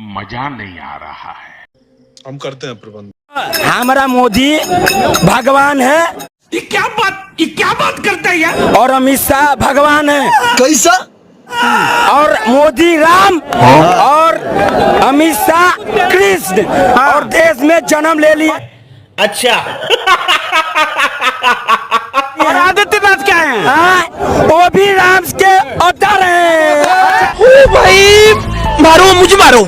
मजा नहीं आ रहा है। हम करते हैं प्रबंध। हमारा मोदी भगवान है। ये क्या बात करता है यार। और अमित शाह भगवान है। कैसा? और मोदी राम और अमित शाह कृष्ण और देश में जन्म ले लिया। अच्छा। और आदित्यनाथ क्या है? वो भी राम के अवतार हैं। भाई मारो, मुझे मारो।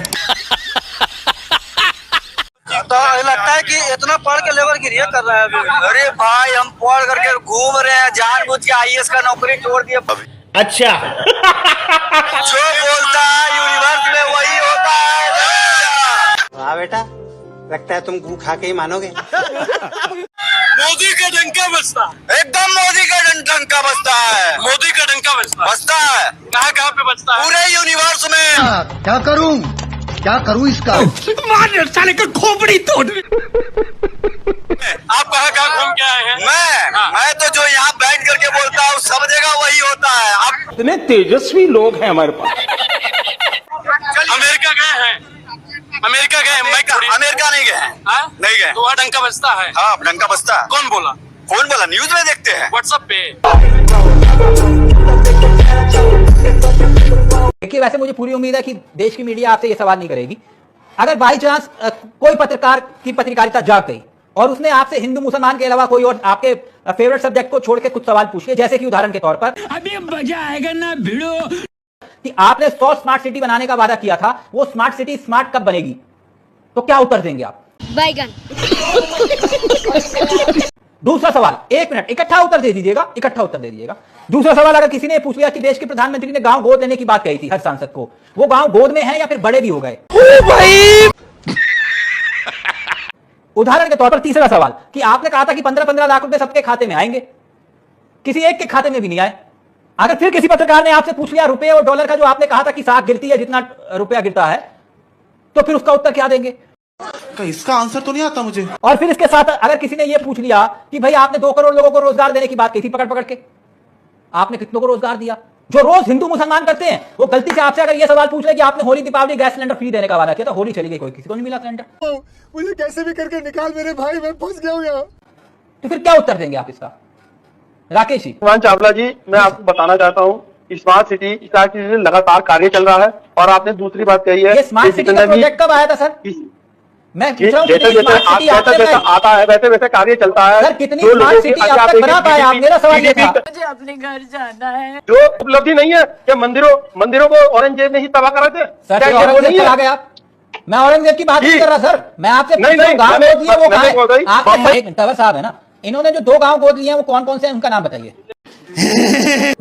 तो लगता है कि इतना पढ़ के लेबर गिरिया कर रहा है अभी। अरे भाई हम पढ़ करके घूम रहे हैं, जानबूझ के आईएएस का नौकरी छोड़ दिया। अच्छा। जो बोलता है यूनिवर्स में वही होता है। हाँ बेटा, लगता है तुम गू खा के ही मानोगे। मोदी का डंका बजता, एकदम मोदी का डंका बजता है। मोदी का डंका बजता है। कहाँ पे बजता है? पूरे यूनिवर्स में। क्या करूं इसका? मार साले का खोपड़ी तोड़। आप कहाँ घूम के आए हैं? मैं तो जो यहाँ बैठ करके बोलता हूँ सब जगह वही होता है। आप इतने तेजस्वी लोग हैं हमारे पास। अमेरिका गए हैं? अमेरिका गए? अमेरिका नहीं गए हैं। नहीं गए। तो वहाँ डंका बजता है। हाँ डंका बजता है। कौन बोला? न्यूज में देखते हैं, व्हाट्सएप पे। देखिए, वैसे मुझे पूरी उम्मीद है कि देश की मीडिया आपसे ये सवाल नहीं करेगी। अगर बाई चांस कोई पत्रकार की पत्रकारिता जाग गई और उसने आपसे हिंदू मुसलमान के अलावा कोई और आपके फेवरेट सब्जेक्ट को छोड़ के कुछ सवाल पूछ लिए, जैसे कि उदाहरण के तौर पर अभी मजा आएगा ना भिड़ो कि आपने 100 स्मार्ट सिटी बनाने का वादा किया था, वो स्मार्ट सिटी स्मार्ट कब बनेगी, तो क्या उत्तर देंगे आप? बैगन। दूसरा सवाल, 1 मिनट, इकट्ठा उत्तर दे दीजिएगा। दूसरा सवाल, अगर किसी ने पूछ लिया कि देश के प्रधानमंत्री ने गांव गोद लेने की बात कही थी हर सांसद को, वो गांव गोद में है या फिर बड़े भी हो गए? उदाहरण के तौर पर तीसरा सवाल कि आपने कहा था कि 15-15 लाख रुपए सबके खाते में आएंगे, किसी एक के खाते में भी नहीं आए। अगर फिर किसी पत्रकार ने आपसे पूछ लिया रुपए और डॉलर का जो आपने कहा था कि साख गिरती है जितना रुपया गिरता है, तो फिर उसका उत्तर क्या देंगे? इसका आंसर तो नहीं आता मुझे। और फिर इसके साथ अगर किसी ने यह पूछ लिया कि भाई आपने 2 करोड़ लोगों को रोजगार देने की बात कही थी पकड़ के, आपने कितनों को रोजगार दिया? जो रोज हिंदू मुसलमान करते हैं, वो गलती से आपसे अगर यह सवाल पूछ ले कि आपने Holi Deepawali gas cylinder free देने का वादा किया था, होली चली गई, कोई किसी को नहीं मिला सिलेंडर, मुझे कैसे भी करके निकाल मेरे भाई, मैं फंस गया हूं यहाँ। तो फिर क्या उत्तर देंगे आप इसका? राकेश जी। चावला जी, मैं आपको बताना चाहता हूँ, स्मार्ट सिटी लगातार कार्य चल रहा है। और आपने दूसरी बात कही है, स्मार्ट सिटी का प्रोजेक्ट कब आया था सर? मैं जैसे आता है वैसे कार्य चलता है। सर, कितनी स्मार्ट सिटी अब तक बना पाए आप? मेरा सवाल ये था। मुझे अपने घर जाना है। जो उपलब्धि नहीं है कि मंदिरों को औरंगजेब ने ही तबाह करा थे। औरंगजेब आ गया? मैं औरंगजेब की बात नहीं कर रहा सर, मैं आपसे गाँव गोद लिए वो कहाँ है? टवर साहब है ना, इन्होंने जो 2 गाँव गोद लिए हैं वो कौन कौन से हैं, उनका नाम बताइए।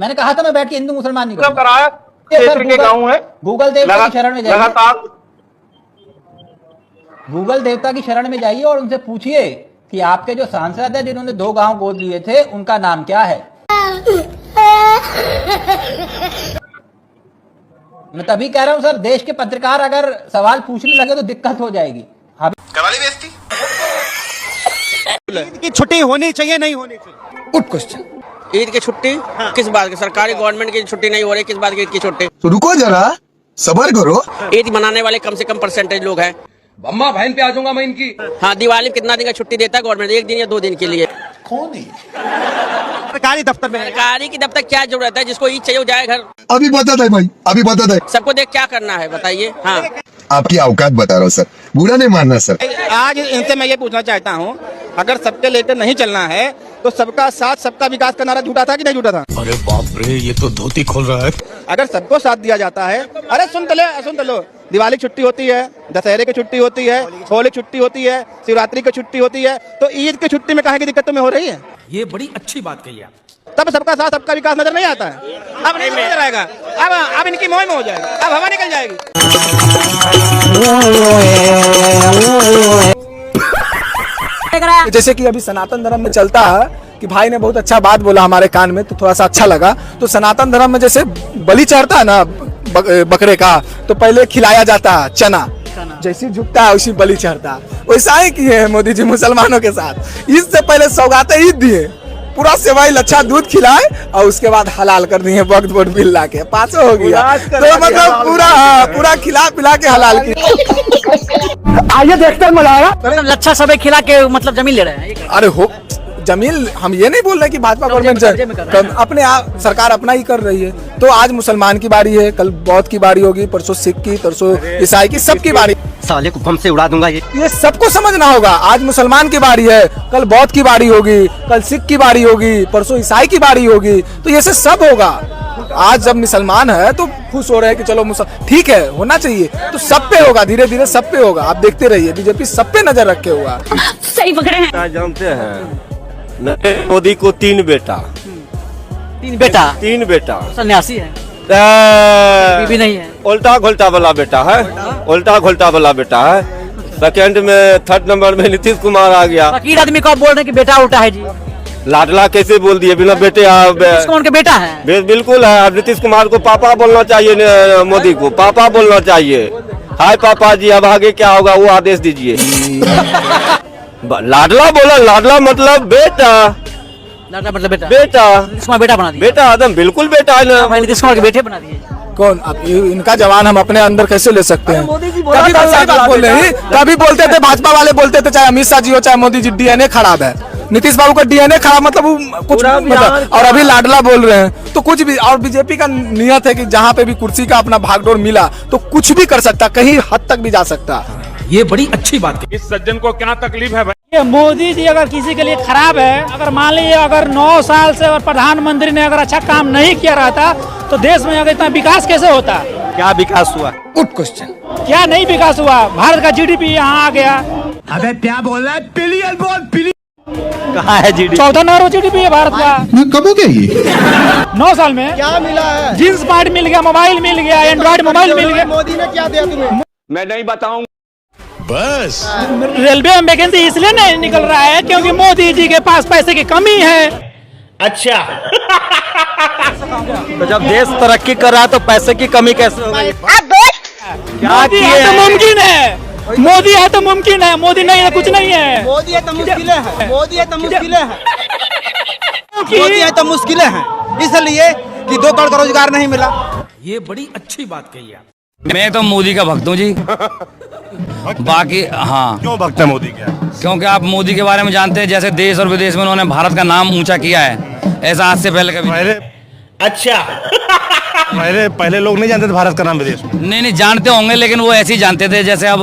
मैंने कहा था मैं बैठ के हिंदू मुसलमान नहीं कराया, क्षेत्र के गाँव है। गूगल देवता की शरण में जाइए, गूगल देवता की शरण में जाइए और उनसे पूछिए कि आपके जो सांसद है जिन्होंने 2 गांव गोद लिए थे, उनका नाम क्या है। मैं तभी कह रहा हूं सर, देश के पत्रकार अगर सवाल पूछने लगे तो दिक्कत हो जाएगी। कराली बेइज्जती। ईद की छुट्टी होनी चाहिए, नहीं होनी चाहिए? Good question. ईद की छुट्टी किस बात की? सरकारी गवर्नमेंट की छुट्टी नहीं हो रही, किस बात की ईद की छुट्टी? तो रुको जरा, सबर करो। ईद मनाने वाले कम से कम परसेंटेज लोग हैं। अम्मा बहन पे आ जाऊंगा मैं इनकी। हाँ, दिवाली कितना दिन का छुट्टी देता है गवर्नमेंट? 1 दिन या 2 दिन के लिए। कौन है? सरकारी दफ्तर में। सरकारी की दफ्तर क्या जरूरत है? जिसको ईद चाहिए वो जाए घर। अभी बता दे भाई, अभी बता दे। सबको देख क्या करना है बताइए? हाँ, आपकी औकात बता रहा हूँ सर, बुरा नहीं मानना सर। आज इनसे मैं ये पूछना चाहता हूँ, अगर सबके लेकर नहीं चलना है तो सबका साथ सबका विकास का नारा झूठा था कि नहीं झूठा था? अरे बाप रे, ये तो धोती खोल रहा है। अगर सबको साथ दिया जाता है, अरे सुन तो लो, दिवाली की छुट्टी होती है, दशहरे की छुट्टी होती है, होली की छुट्टी होती है, शिवरात्रि की छुट्टी होती है, तो ईद की छुट्टी में काहे की दिक्कत तुम्हें हो रही है? ये बड़ी अच्छी बात कही आप। तब सबका साथ सबका विकास नजर नहीं आता है। अब नहीं नजर आएगा, अब इनकी मोह में हो जाएगा, अब हवा निकल जाएगी। जैसे कि अभी सनातन धर्म में चलता है कि भाई ने बहुत अच्छा बात बोला हमारे कान में, तो थोड़ा सा अच्छा लगा। तो सनातन धर्म में जैसे बलि चढ़ता है ना बकरे का, तो पहले खिलाया जाता है चना, जैसी झुकता है उसी बलि चढ़ता है। वैसा ही किए हैं मोदी जी मुसलमानों के साथ। इससे पहले सौगातें ईद दिए, पूरा सेवई लच्छा दूध खिलाए और उसके बाद हलाल कर दिए वक्त वोट बिल ला के, पासो हो गया। तो मतलब पूरा खिला पिला के हलाल किया। आइए देखते हैं, मजा आएगा। लच्छा सबे खिला के मतलब जमीन ले रहे हैं। अरे हो जमीन, हम ये नहीं बोल रहे कि भाजपा गवर्नमेंट अपने आप सरकार अपना ही कर रही है। तो आज मुसलमान की बारी है, कल बौद्ध की बारी होगी, परसों सिख की, परसों ईसाई की, सबकी बारी। साले को बम से उड़ा दूंगा ये सबको समझना होगा। आज मुसलमान की बारी है, कल बौद्ध की बारी होगी, कल सिख की बारी होगी, परसों ईसाई की बारी होगी। तो ये सब होगा। आज जब मुसलमान है तो खुश हो रहे हैं कि चलो ठीक है, होना चाहिए। तो सब पे होगा, धीरे धीरे सब पे होगा। आप देखते रहिए, बीजेपी सब पे नजर रखे हुआ। सही पकड़े हैं। जानते हैं मोदी को तीन बेटा सन्यासी है, बीवी नहीं है। उल्टा घोल्टा वाला बेटा है, उल्टा घोल्टा वाला बेटा है। सेकंड में, थर्ड नंबर में नीतीश कुमार आ गया। फकीर आदमी को आप बोल रहे हैं कि बेटा उल्टा है जी। लाडला कैसे बोल दिए बिना बेटे? कौन के बेटा है? बिल्कुल है। नीतीश कुमार को पापा बोलना चाहिए, मोदी को पापा बोलना चाहिए। हाय पापा जी, अब आगे क्या होगा वो आदेश दीजिए। लाडला बोला, लाडला मतलब बेटा, लाडला मतलब बेटा, नीतीश कुमार बेटा बना दिया। बेटा आदम बिल्कुल बेटा है ना। नीतीश कुमार के बेटे बना दिए। कौन? अब इनका जवान हम अपने अंदर कैसे ले सकते हैं? मोदी जी कभी तो सही बात बोल रहे हैं, कभी बोलते थे भाजपा वाले बोलते थे चाहे अमित शाह जी हो चाहे मोदी जी, डीएनए खराब है। नीतीश बाबू का डीएनए खराब मतलब कुछ मतलब, और अभी लाडला बोल रहे हैं तो कुछ भी। और बीजेपी का नियत है कि जहाँ पे भी कुर्सी का अपना भागदौड़ मिला तो कुछ भी कर सकता, कहीं हद तक भी जा सकता। ये बड़ी अच्छी बात है। इस सज्जन को क्या तकलीफ है भाई? ये मोदी जी अगर किसी के लिए खराब है, अगर मान लीजिए अगर 9 साल से अगर प्रधानमंत्री ने अगर अच्छा काम नहीं किया रहता तो देश में अगर इतना विकास कैसे होता? क्या विकास हुआ? Good question. क्या नहीं विकास हुआ? भारत का जीडीपी यहाँ आ गया। अबे क्या बोल रहा है? बिलियन बोल, बिलियन। कहाँ है जीडीपी? 14 अरब जीडीपी है भारत का। कब हो गया ये? 9 साल में क्या मिला है? जींस पैंट मिल गया, मोबाइल मिल गया, एंड्रॉइड मोबाइल मिल गया। मोदी ने क्या दिया तुम्हें? मैं नहीं बताऊं। बस रेलवे में वैकेंसी इसलिए नहीं निकल रहा है क्योंकि मोदी जी के पास पैसे की कमी है। अच्छा। तो जब देश तरक्की कर रहा है तो पैसे की कमी कैसे हो गई? मोदी है तो मुमकिन है, मोदी है तो मुमकिन है, मोदी नहीं है कुछ नहीं है। मोदी है तो मुश्किलें हैं, मोदी है तो मुश्किलें हैं, मोदी है तो मुश्किलें हैं, इसलिए कि 2 करोड़ का रोजगार नहीं मिला। ये बड़ी अच्छी बात कही आप। मैं तो मोदी का भक्त हूँ जी। बाकी हाँ, क्यों भक्त है मोदी क्या? क्योंकि आप मोदी के बारे में जानते हैं, जैसे देश और विदेश में उन्होंने भारत का नाम ऊंचा किया है, ऐसा आज से पहले कभी। अच्छा। पहले लोग नहीं जानते थे भारत का नाम विदेश में। नहीं जानते होंगे, लेकिन वो ऐसे ही जानते थे। जैसे अब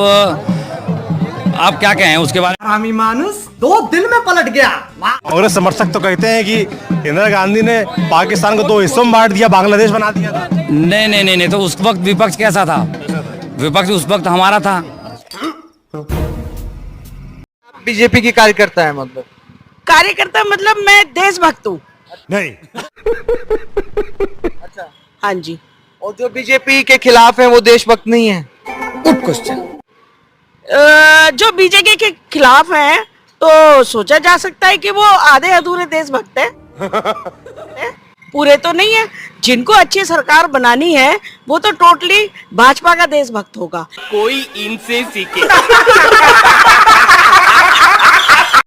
आप क्या कहें उसके बारे में? आमी मानुस 2 दिन में पलट गया। कांग्रेस समर्थक तो कहते हैं कि इंदिरा गांधी ने पाकिस्तान को 2 हिस्सों में बांट दिया, बांग्लादेश बना दिया था। नहीं, तो उस वक्त विपक्ष कैसा था? विपक्ष उस वक्त हमारा था। बीजेपी की कार्यकर्ता है मतलब? कार्यकर्ता मतलब मैं देशभक्त हूँ। नहीं। अच्छा, हाँ जी। और जो बीजेपी के खिलाफ है वो देशभक्त नहीं है? Good question. जो बीजेपी के खिलाफ हैं तो सोचा जा सकता है कि वो आधे अधूरे देशभक्त हैं। पूरे तो नहीं है। जिनको अच्छी सरकार बनानी है वो तो टोटली भाजपा का देशभक्त होगा। कोई इनसे सीखे।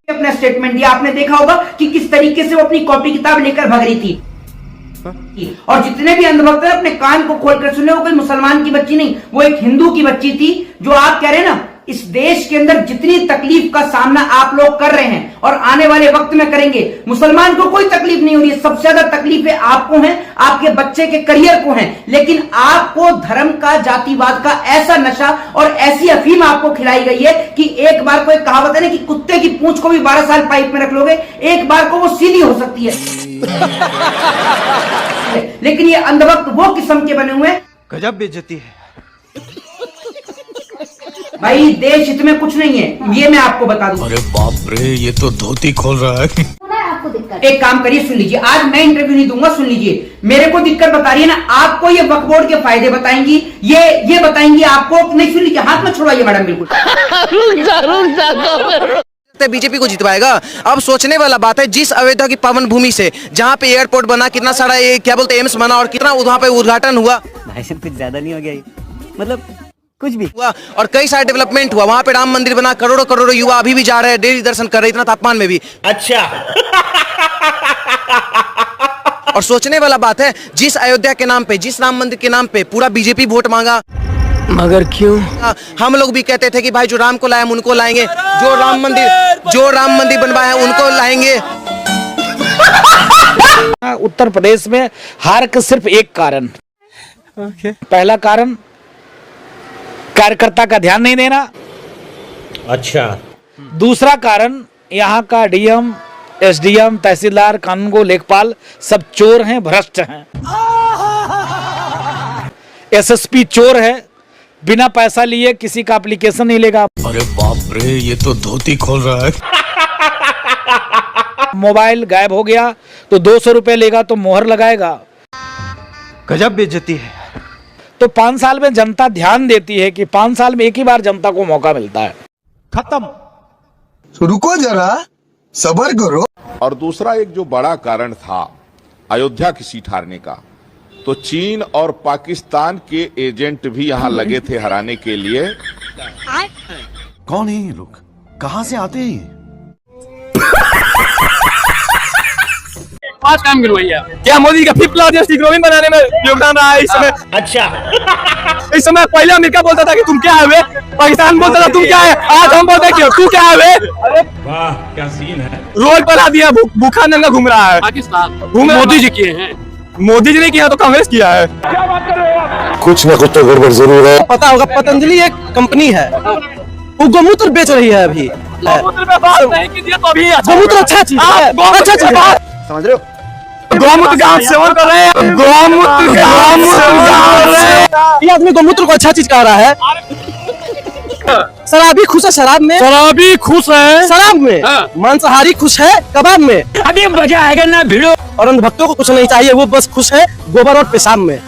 अपना स्टेटमेंट दिया, आपने देखा होगा कि किस तरीके से वो अपनी कॉपी किताब लेकर भाग रही थी। और जितने भी अंधभक्त हैं अपने कान को खोलकर सुने, वो कोई मुसलमान की बच्ची नहीं, वो एक हिंदू की बच्ची थी। जो आप कह रहे हैं ना, इस देश के अंदर जितनी तकलीफ का सामना आप लोग कर रहे हैं और आने वाले वक्त में करेंगे, मुसलमान को कोई तकलीफ नहीं हो रही है। सबसे ज्यादा तकलीफें आपको हैं, आपके बच्चे के करियर को हैं। लेकिन आपको धर्म का, जातिवाद का ऐसा नशा और ऐसी अफीम आपको खिलाई गई है कि एक बार को एक कहावत है ना कि कुत्ते की पूंछ को भी 12 साल पाइप में रख लोगे, एक बार को वो सीधी हो सकती है। लेकिन ये अंधभक्त वो किस्म के बने हुए हैं। गजब बेइज्जती है भाई, देश हित में कुछ नहीं है, ये मैं आपको बता दूं। अरे बाप रे, ये तो धोती खोल रहा है। एक काम करिए, सुन लीजिए, आज मैं इंटरव्यू नहीं दूंगा, सुन लीजिए। मेरे को दिक्कत बता रही है ना, आपको ये वक्फ बोर्ड के फायदे बताएंगी, ये बताएंगी आपको। नहीं, सुन लीजिए, हाथ में छोड़वाइए मैडम, बिल्कुल। बीजेपी को जितवाएगा। अब सोचने वाला बात है, जिस अयोध्या की पावन भूमि से जहाँ पे एयरपोर्ट बना, कितना सारा ये क्या बोलते एम्स बना और कितना वहाँ पे उद्घाटन हुआ, भाई साहब कुछ ज्यादा नहीं हो गया, मतलब कुछ भी हुआ, और कई सारे डेवलपमेंट हुआ। वहाँ पे राम मंदिर बना, करोड़ों करोड़ों युवा अभी भी जा रहे हैं डेली दर्शन कर रहे, इतना तापमान में भी। अच्छा। और सोचने वाला बात है, जिस अयोध्या के नाम पे, जिस राम मंदिर के नाम पे पूरा बीजेपी वोट मांगा, मगर क्यों? हम लोग भी कहते थे कि भाई जो राम को लाए हम उनको लाएंगे, जो राम मंदिर बनवाए हैं उनको लाएंगे। उत्तर प्रदेश में हार का सिर्फ एक कारण, पहला कारण कार्यकर्ता का ध्यान नहीं देना। अच्छा। दूसरा कारण यहाँ का डीएम, एसडीएम, तहसीलदार, कानूनगो, लेखपाल सब चोर हैं, भ्रष्ट हैं। एसएसपी चोर है, बिना पैसा लिए किसी का एप्लीकेशन नहीं लेगा। अरे बाप रे, ये तो धोती खोल रहा है। मोबाइल गायब हो गया तो 200 रुपए लेगा तो मोहर लगाएगा। गजब बेइज्जती है। तो 5 साल में जनता ध्यान देती है कि 5 साल में एक ही बार जनता को मौका मिलता है। खत्म। रुको जरा, सब्र करो। और दूसरा एक जो बड़ा कारण था अयोध्या की सीट हारने का, तो चीन और पाकिस्तान के एजेंट भी यहाँ लगे थे हराने के लिए। कौन है ये लोग, कहाँ से आते हैं? 5 काम गिरवाइए। क्या मोदी का 5th लार्जेस्ट इकोनॉमी बनाने में योगदान रहा है इस समय? अच्छा। इस समय पहले अमेरिका बोलता था कि तुम क्या है, पाकिस्तान बोलता था तुम क्या है, आज हम बोलते हैं कि तू क्या है। वाह क्या सीन है। रोड पर ला दिया, भूखा नंगा घूम रहा है। पाकिस्तान मोदी जी किए हैं, मोदी जी ने किया तो कांग्रेस किया है। कुछ न कुछ तो गड़बड़ जरूर है। पता होगा पतंजलि एक कंपनी है, वो गोमूत्र बेच रही है अभी। गोमूत्र पे बात नहीं कीजिए तो अभी गोमूत्र अच्छा चीज है, अच्छा चीज है, समझ रहे हो? गोमूत्र का सेवन कर रहे हैं, गोमूत्र ये आदमी गोमूत्र को अच्छा चीज कह रहा है। शराबी खुश है शराब में, शराबी खुश है शराब में, मांसाहारी खुश है कबाब में। अभी मजा आएगा ना भिड़ो। और अंधभक्तों को कुछ नहीं चाहिए, वो बस खुश है गोबर और पेशाब में।